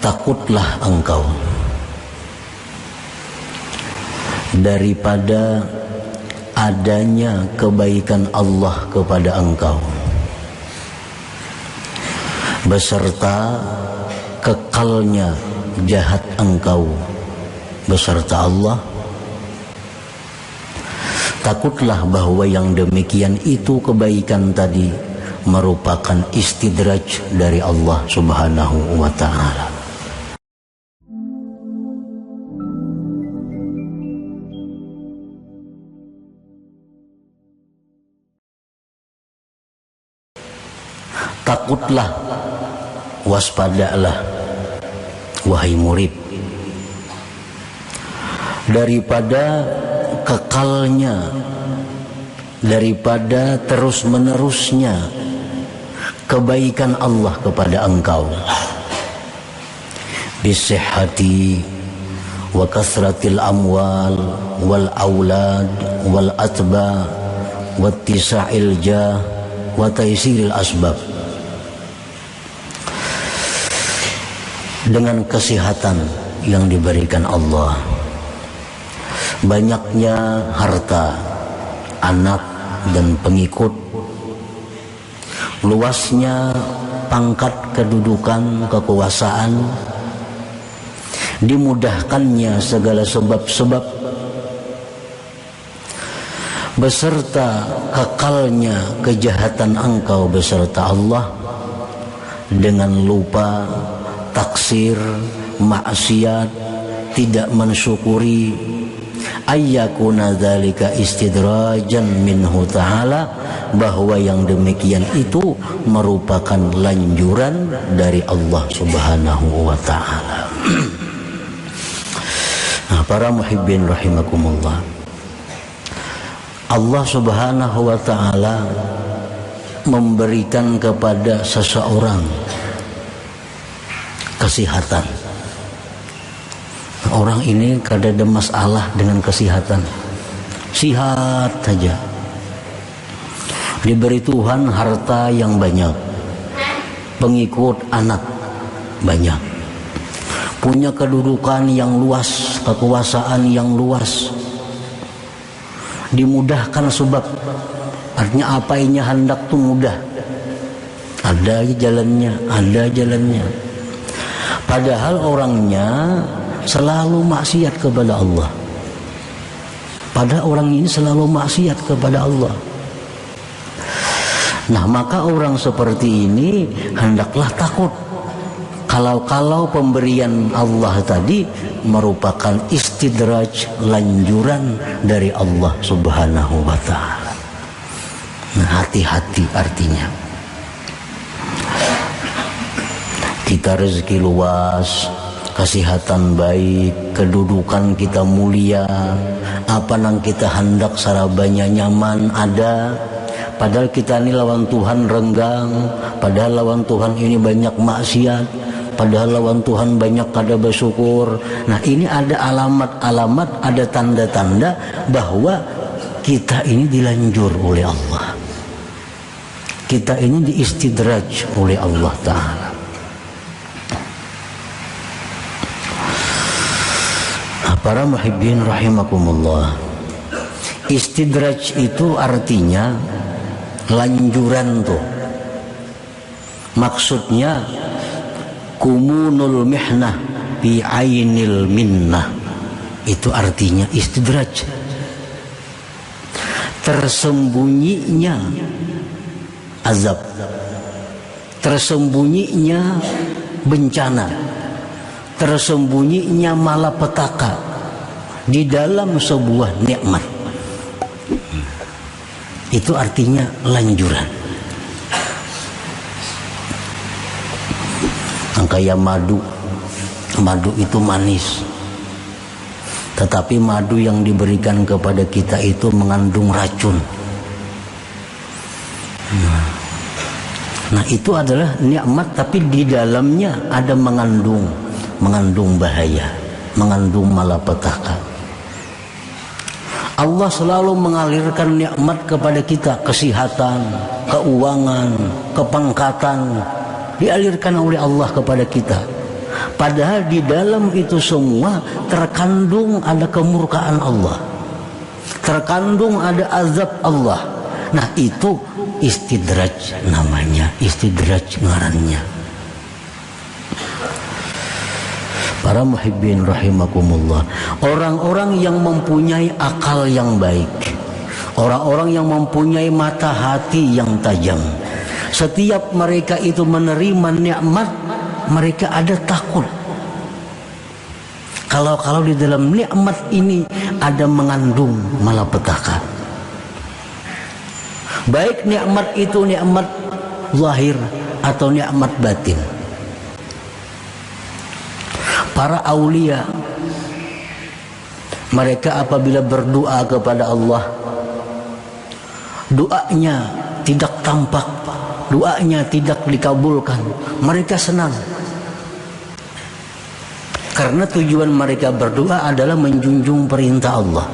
takutlah engkau daripada adanya kebaikan Allah kepada engkau beserta kekalnya jahat engkau beserta Allah. Takutlah bahwa yang demikian itu kebaikan tadi merupakan istidraj dari Allah Subhanahu wa ta'ala. Takutlah, waspadalah, wahai murid, daripada kekalnya, daripada terus-menerusnya kebaikan Allah kepada engkau. Bisihhati wa kasratil amwal wal aulad wal atba wa tisa'il jah wa taysiril asbab. Dengan kesehatan yang diberikan Allah, banyaknya harta, anak dan pengikut, luasnya pangkat kedudukan, kekuasaan, dimudahkannya segala sebab-sebab, beserta kekalnya kejahatan engkau beserta Allah, dengan lupa, taksir, maksiat, tidak mensyukuri, ayyakuna dzalika istidrajan minhu ta'ala, bahwa yang demikian itu merupakan lanjuran dari Allah Subhanahu wa ta'ala. Nah, para muhibbin rahimakumullah, Allah Subhanahu wa ta'ala memberikan kepada seseorang kesehatan. Orang ini kada ada masalah dengan kesehatan, sihat saja, diberi Tuhan harta yang banyak, pengikut anak banyak, punya kedudukan yang luas, kekuasaan yang luas, dimudahkan sebab, artinya apa yang hendak tuh mudah, ada jalannya, ada jalannya. Padahal orangnya selalu maksiat kepada Allah. Padahal orang ini selalu maksiat kepada Allah. Nah, maka orang seperti ini hendaklah takut kalau pemberian Allah tadi merupakan istidraj, lanjuran dari Allah Subhanahu wa ta'ala. Nah, hati-hati artinya. Kita rezeki luas, kesehatan baik, kedudukan kita mulia, apa nang kita hendak sarabanya nyaman ada, padahal kita ini lawan Tuhan renggang, padahal lawan Tuhan ini banyak maksiat, padahal lawan Tuhan banyak kada bersyukur. Nah, ini ada alamat-alamat, ada tanda-tanda bahwa kita ini dilanjur oleh Allah, kita ini diistidraj oleh Allah Ta'ala. Para muhibbin rahimakumullah, istidraj itu artinya lanjuran tuh. Maksudnya kumunul mihnah bi ainil minnah. Itu artinya istidraj. Tersembunyinya azab, tersembunyinya bencana, tersembunyinya malapetaka di dalam sebuah nikmat. Itu artinya lanjuran. Kayak madu itu manis, tetapi madu yang diberikan kepada kita itu mengandung racun. Nah, itu adalah nikmat, tapi di dalamnya ada mengandung bahaya, mengandung malapetaka. Allah selalu mengalirkan nikmat kepada kita, kesehatan, keuangan, kepangkatan, dialirkan oleh Allah kepada kita. Padahal di dalam itu semua terkandung ada kemurkaan Allah, terkandung ada azab Allah. Nah itu istidraj namanya, istidraj ngarannya. Para muhibbin rahimakumullah, orang-orang yang mempunyai akal yang baik, orang-orang yang mempunyai mata hati yang tajam, setiap mereka itu menerima nikmat, mereka ada takut. Kalau di dalam nikmat ini ada mengandung malapetaka. Baik nikmat itu nikmat zahir atau nikmat batin. Para aulia, mereka apabila berdoa kepada Allah, doanya tidak tampak, doanya tidak dikabulkan, mereka senang. Karena tujuan mereka berdoa adalah menjunjung perintah Allah.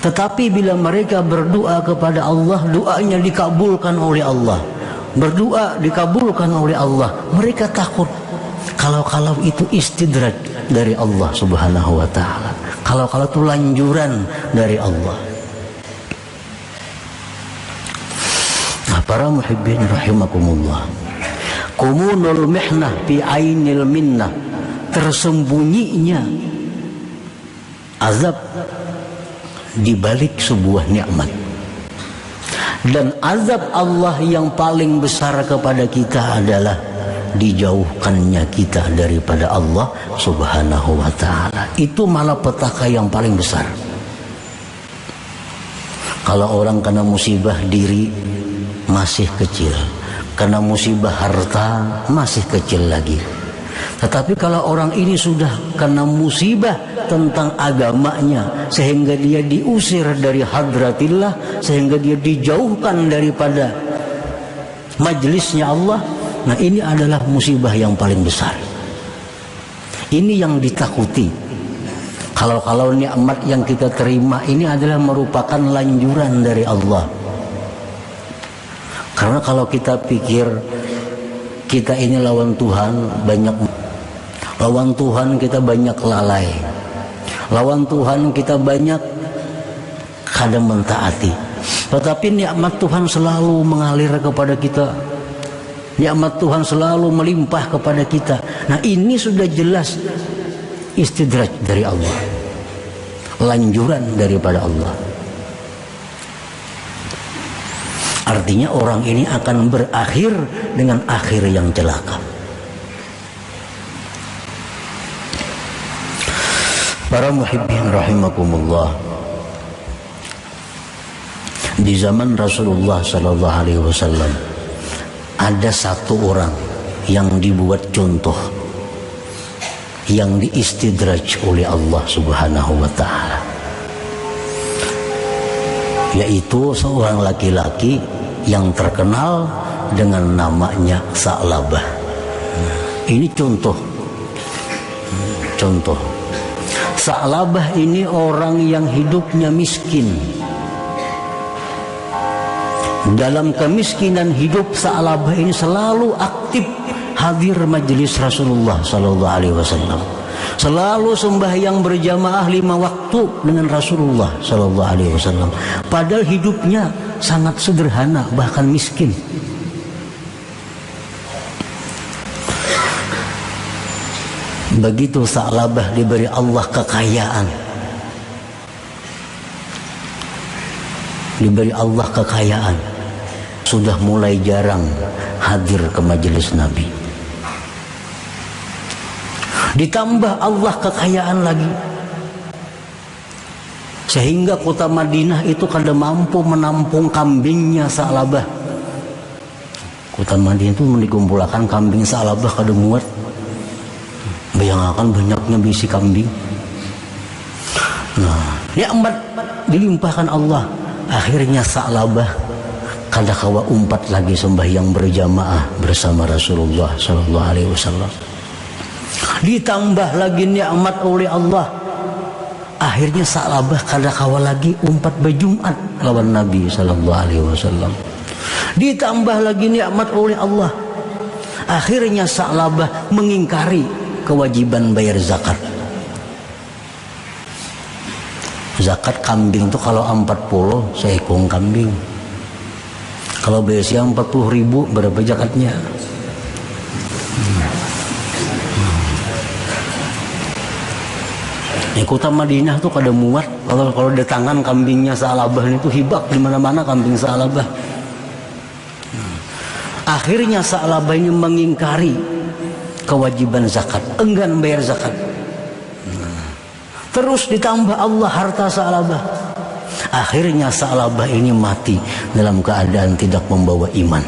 Tetapi bila mereka berdoa kepada Allah, doanya dikabulkan oleh Allah, berdoa dikabulkan oleh Allah, mereka takut. Kalau itu istidraj dari Allah subhanahu wa ta'ala, kalau itu lanjuran dari Allah. Nah, para muhibbin rahimakumullah, kumunul mihnah fi ainil minnah, tersembunyinya azab di balik sebuah nikmat. Dan azab Allah yang paling besar kepada kita adalah dijauhkannya kita daripada Allah subhanahu wa ta'ala. Itu malapetaka yang paling besar. Kalau orang kena musibah diri masih kecil, kena musibah harta masih kecil lagi. Tetapi kalau orang ini sudah kena musibah tentang agamanya, sehingga dia diusir dari hadratillah, sehingga dia dijauhkan daripada majlisnya Allah, nah ini adalah musibah yang paling besar. Ini yang ditakuti. Kalau nikmat yang kita terima ini adalah merupakan lanjuran dari Allah. Karena kalau kita pikir kita ini lawan Tuhan, lawan Tuhan kita banyak lalai, lawan Tuhan kita banyak kadang mentaati. Tetapi nikmat Tuhan selalu mengalir kepada kita, nikmat Tuhan selalu melimpah kepada kita. Nah ini sudah jelas istidraj dari Allah, lanjuran daripada Allah. Artinya orang ini akan berakhir dengan akhir yang celaka. Para muhibbin rahimakumullah, di zaman Rasulullah sallallahu alaihi wasallam ada satu orang yang dibuat contoh, yang diistidraj oleh Allah subhanahu wa ta'ala, yaitu seorang laki-laki yang terkenal dengan namanya Sa'labah. Ini contoh. Sa'labah ini orang yang hidupnya miskin. Dalam kemiskinan hidup, Sa'labah ini selalu aktif hadir majelis Rasulullah sallallahu alaihi wasallam, selalu sembahyang berjamaah 5 waktu dengan Rasulullah sallallahu alaihi wasallam. Padahal hidupnya sangat sederhana, bahkan miskin. Begitu Sa'labah diberi Allah kekayaan, diberi Allah kekayaan, sudah mulai jarang hadir ke majelis Nabi. Ditambah Allah kekayaan lagi, sehingga kota Madinah itu kada mampu menampung kambingnya Sa'labah. Kota Madinah itu dikumpulkan kambing Sa'labah kada muat. Bayangkan banyaknya bisi kambing. Nah, nikmat dilimpahkan Allah. Akhirnya Sa'labah kada kawa umpat lagi sembahyang berjamaah bersama Rasulullah sallallahu alaihi wasallam. Ditambah lagi nikmat oleh Allah, akhirnya Sa'labah kada kawa lagi umpat berjumat lawan Nabi sallallahu alaihi wasallam. Ditambah lagi nikmat oleh Allah, Akhirnya Sa'labah mengingkari kewajiban bayar zakat. Zakat kambing tuh kalau 40 seekor kambing. Kalau biasanya 40.000 berapa zakatnya? Di kota Madinah tuh kada muat kalau datangan kambingnya Sa'labah itu hibak di mana-mana kambing Sa'labah. Akhirnya Sa'labah ini mengingkari kewajiban zakat, enggan bayar zakat. Terus ditambah Allah harta Sa'labah. Akhirnya Sa'labah ini mati dalam keadaan tidak membawa iman.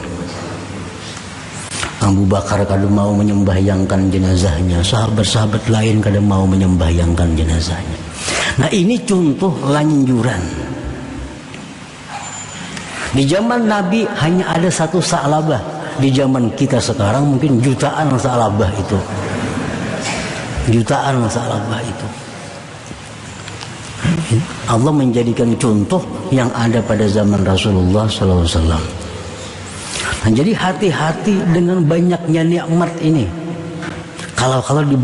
Abu Bakar kada mau menyembahyangkan jenazahnya, sahabat-sahabat lain kada mau menyembahyangkan jenazahnya. Nah, ini contoh lanjuran. Di zaman Nabi hanya ada satu Sa'labah. Di zaman kita sekarang mungkin jutaan Sa'labah itu. Jutaan Sa'labah itu. Allah menjadikan contoh yang ada pada zaman Rasulullah SAW. Nah, jadi hati-hati dengan banyaknya nikmat ini. Kalau di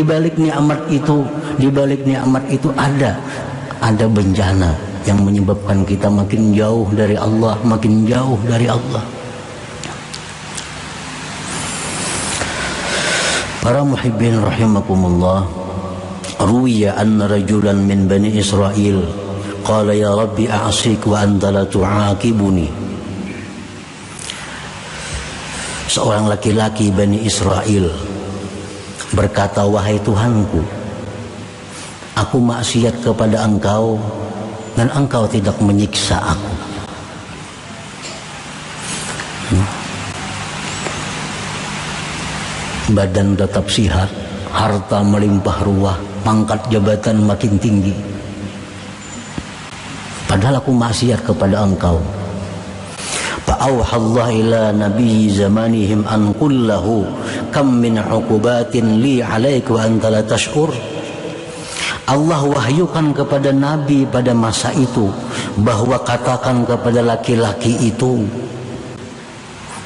balik nikmat itu ada bencana yang menyebabkan kita makin jauh dari Allah, makin jauh dari Allah. Para muhibbin rahimakumullah, ruwiya anna rajulan min bani Israel qala ya rabbi a'sik wa anta la tu'aqibuni. Seorang laki-laki Bani Israel berkata, wahai Tuhanku, aku maksiat kepada Engkau dan Engkau tidak menyiksa aku. Badan tetap sihat, harta melimpah ruah, pangkat jabatan makin tinggi, padahal aku maksiat kepada Engkau. Fa'auhallahu ila nabi zamanihim an kullahu kam min uqubatin li alaik wa anta la tash'ur. Allah wahyukan kepada Nabi pada masa itu bahwa katakan kepada laki-laki itu,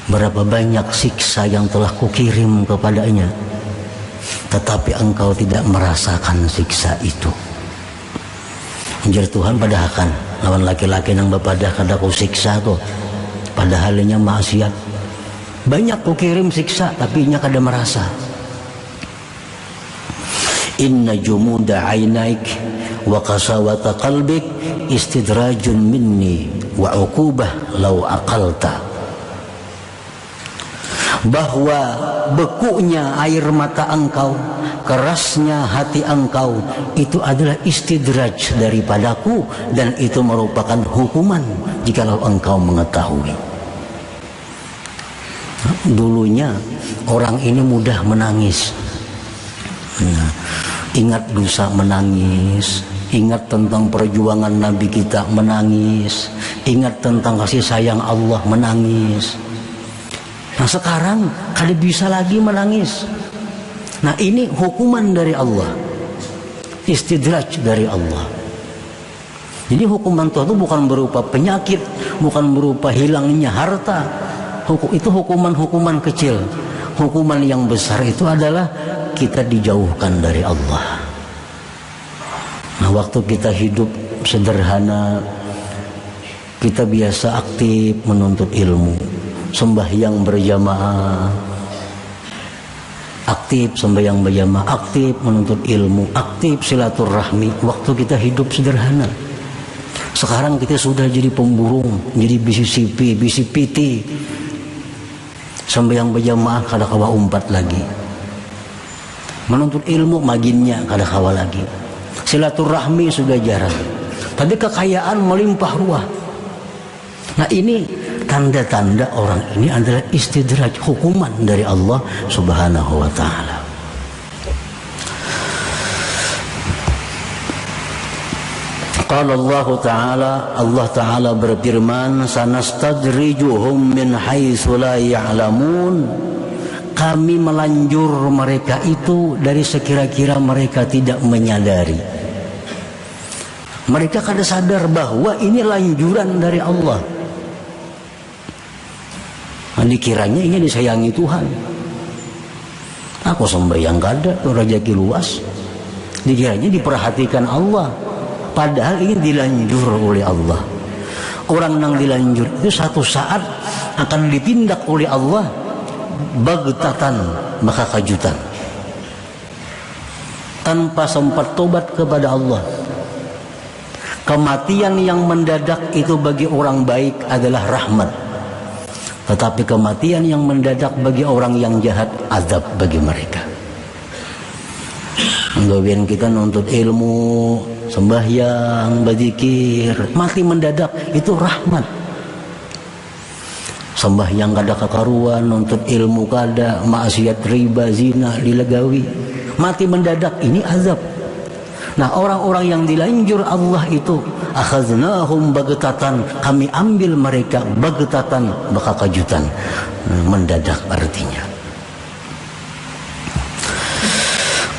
berapa banyak siksa yang telah kukirim kepadanya, tetapi engkau tidak merasakan siksa itu. Anjir Tuhan padahal lawan laki-laki yang bapadah kada ku siksa tuh, padahalnya maksiat. Banyak ku kirim siksa tapi nya kada merasa. Inna jumuda ainaik wa qasawata qalbik istidrajun minni wa uqubah law aqalta. Bahwa bekunya air mata engkau, kerasnya hati engkau, itu adalah istidraj daripadaku, dan itu merupakan hukuman jikalau engkau mengetahui. Dulunya orang ini mudah menangis. Ingat dosa menangis, ingat tentang perjuangan Nabi kita menangis, ingat tentang kasih sayang Allah menangis. Nah sekarang kada bisa lagi menangis. Nah ini hukuman dari Allah, istidraj dari Allah. Jadi hukuman Tuhan itu bukan berupa penyakit, bukan berupa hilangnya harta. Itu hukuman-hukuman kecil. Hukuman yang besar itu adalah kita dijauhkan dari Allah. Nah waktu kita hidup sederhana, kita biasa aktif menuntut ilmu, sembahyang berjamaah, aktif sembahyang berjamaah, aktif menuntut ilmu, aktif silaturahmi. Waktu kita hidup sederhana. Sekarang kita sudah jadi pemburung, jadi bisi sipi, bisi piti. Sembahyang berjamaah kada kawa umpat lagi. Menuntut ilmu maginnya kada kawa lagi. Silaturahmi sudah jarang. Tapi kekayaan melimpah ruah. Nah ini tanda-tanda orang ini adalah istidraj, hukuman dari Allah Subhanahu wa ta'ala. Qala Allah Ta'ala berfirman, sanastadrijuhum min haitsu la ya'lamun. Kami melanjur mereka itu dari sekira-kira mereka tidak menyadari. Mereka kada sadar bahwa ini lanjuran dari Allah. Dikiranya ini disayangi Tuhan. Aku sembahyang kada, rezeki luas. Dikiranya diperhatikan Allah, padahal ini dilanjur oleh Allah. Orang yang dilanjur itu satu saat akan ditindak oleh Allah bagtatan, maka kajutan, tanpa sempat tobat kepada Allah. Kematian yang mendadak itu bagi orang baik adalah rahmat, tetapi kematian yang mendadak bagi orang yang jahat azab bagi mereka. Gawian kita nuntut ilmu, sembahyang, berzikir, mati mendadak itu rahmat. Sembahyang kada kekaruan, nuntut ilmu kada, maksiat, riba, zina dilegawi, mati mendadak ini azab. Nah, orang-orang yang dilanjur Allah itu akhaznahum bagtatan, kami ambil mereka bagtatan, maka kajutan, mendadak artinya.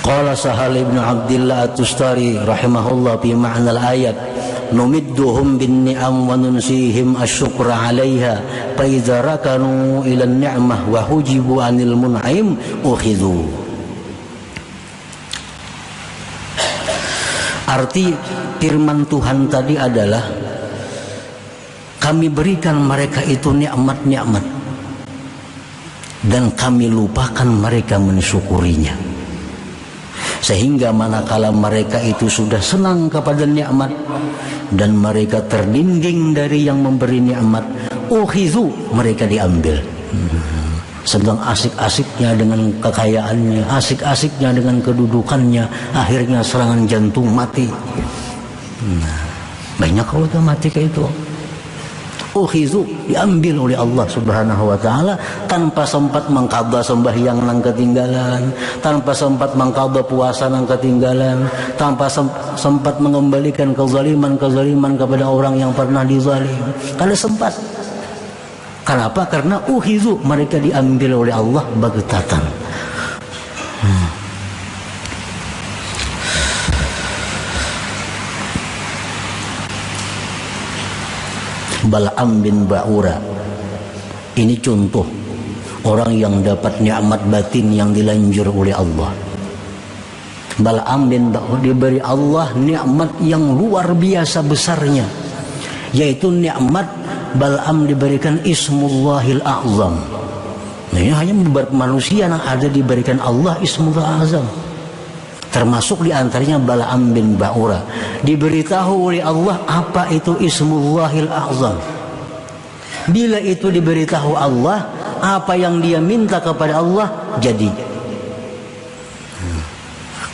Qala Sahal ibn Abdillah At-Tustari rahimahullah fi ma'na al-ayat, numidduhum bin ni'am wa nunsihim asyukra 'alaiha fa idza rakanu ila an-ni'mah wa hujibu 'anil mun'im ukhidhu. Arti firman Tuhan tadi adalah kami berikan mereka itu nikmat-nikmat dan kami lupakan mereka mensyukurinya. Sehingga manakala mereka itu sudah senang kepada nikmat dan mereka terdinding dari yang memberi nikmat, ukhizu, mereka diambil. Sedang asik-asiknya dengan kekayaannya, asik-asiknya dengan kedudukannya, akhirnya serangan jantung mati. Banyak kalau kita mati kayak itu. Ukhizu, diambil oleh Allah Subhanahu wa taala tanpa sempat mengqadha sembahyang nang ketinggalan, tanpa sempat mengqadha puasa nang ketinggalan, tanpa sempat mengembalikan kezaliman kepada orang yang pernah dizalim. Kada sempat. Kenapa? Karena ukhizu, mereka diambil oleh Allah bagtatan. Bal'am bin Ba'ura ini contoh orang yang dapat nikmat batin yang dilanjur oleh Allah. Bal'am bin Ba'ura diberi Allah nikmat yang luar biasa besarnya, yaitu nikmat Bal'am diberikan Ismullahil A'zam. Nah, ini hanya beberapa manusia yang ada diberikan Allah Ismullahil A'zam. Termasuk diantaranya Bal'am bin Ba'ura, diberitahu oleh Allah apa itu Ismullahil A'zam. Bila itu diberitahu Allah, apa yang dia minta kepada Allah jadi.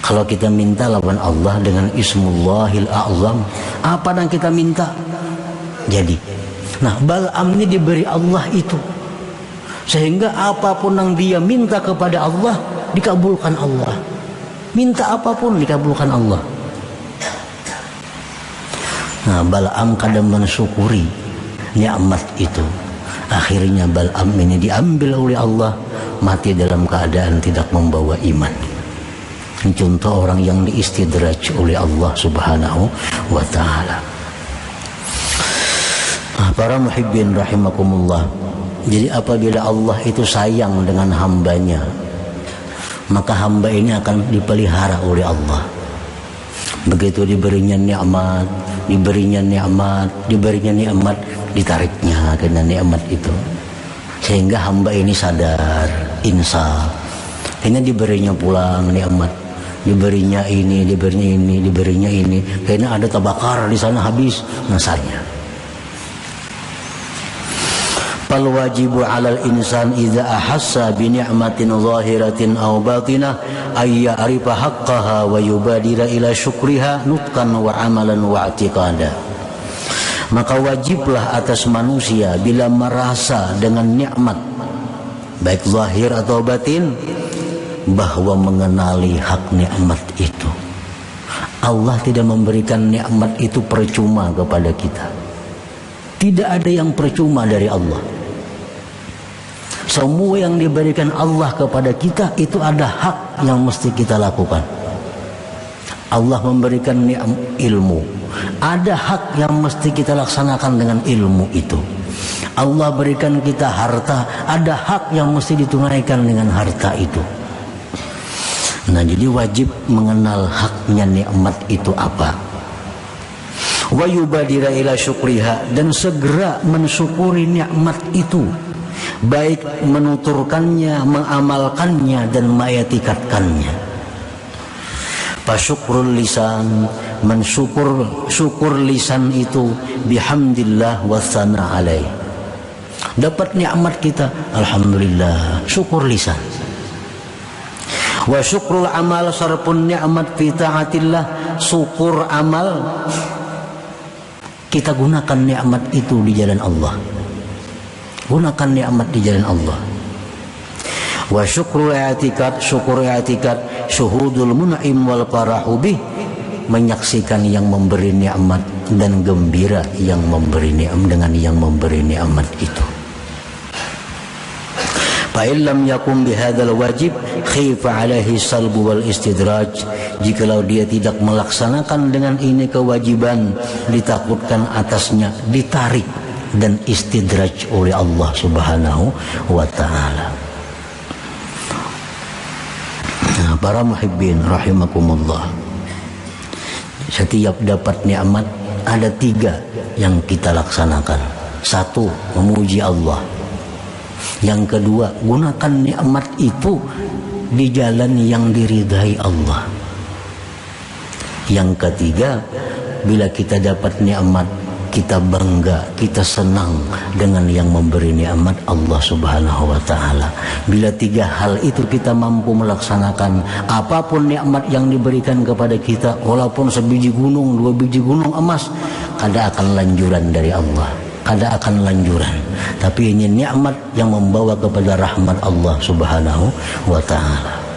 Kalau kita minta lawan Allah dengan Ismullahil A'zam, apa yang kita minta jadi. Nah, Bal'am ini diberi Allah itu, sehingga apapun yang dia minta kepada Allah dikabulkan Allah. Minta apapun dikabulkan Allah. Nah, Bal'am kadang mensyukuri nikmat itu. Akhirnya Bal'am ini diambil oleh Allah, mati dalam keadaan tidak membawa iman. Contoh orang yang diistidraj oleh Allah Subhanahu wa taala. Para muhibbin rahimakumullah. Jadi apabila Allah itu sayang dengan hambanya, maka hamba ini akan dipelihara oleh Allah. Begitu diberinya nikmat, ditariknya kena nikmat itu, sehingga hamba ini sadar, insaf. Ini diberinya pulang nikmat, diberinya ini, karena ada tabakar di sana habis nasanya. Fal wajibu 'alal insan idza ahassa bi ni'matin zahiratin aw batinah ay ya'rifa haqqaha wa yubadira ila syukriha nutqan wa 'amalan wa i'tiqada. Maka wajiblah atas manusia bila merasa dengan nikmat baik zahir atau batin, bahwa mengenali hak nikmat itu. Allah tidak memberikan nikmat itu percuma kepada kita. Tidak ada yang percuma dari Allah. Semua yang diberikan Allah kepada kita itu ada hak yang mesti kita lakukan. Allah memberikan ilmu, ada hak yang mesti kita laksanakan dengan ilmu itu. Allah berikan kita harta, ada hak yang mesti ditunaikan dengan harta itu. Nah, jadi wajib mengenal haknya nikmat itu apa. Wa yubadira ila syukriha, dan segera mensyukuri nikmat itu, baik menuturkannya, mengamalkannya, dan mengetikatkannya. Fasyukrul lisan, syukur lisan itu bihamdillah wassana alaih. Dapat nikmat kita, alhamdulillah, syukur lisan. Wa syukrul amal, sarpun nikmat fi taatillah, syukur amal kita gunakan nikmat itu di jalan Allah. Gunakan nikmat di jalan Allah. Wa syukrul i'tikad, syukur i'tikad, syuhudul mun'im wal farahu bih, menyaksikan yang memberi nikmat dan gembira yang memberi nikmat dengan yang memberi nikmat itu. Fa illam yakum bihadzal wajib khifa alaihi salbu wal istidraj, jikalau dia tidak melaksanakan dengan ini kewajiban, ditakutkan atasnya ditarik dan istidraj oleh Allah Subhanahu wa taala. Nah, para muhibbin rahimakumullah, setiap dapat nikmat ada 3 yang kita laksanakan. 1, memuji Allah. Yang kedua, gunakan nikmat itu di jalan yang diridhai Allah. Yang ketiga, bila kita dapat nikmat, kita bangga, kita senang dengan yang memberi nikmat, Allah Subhanahu wa taala. Bila 3 hal itu kita mampu melaksanakan, apapun nikmat yang diberikan kepada kita, walaupun sebiji gunung, 2 biji gunung emas, kada akan lanjuran dari Allah, kada akan lanjuran. Tapi ini nikmat yang membawa kepada rahmat Allah Subhanahu wa taala.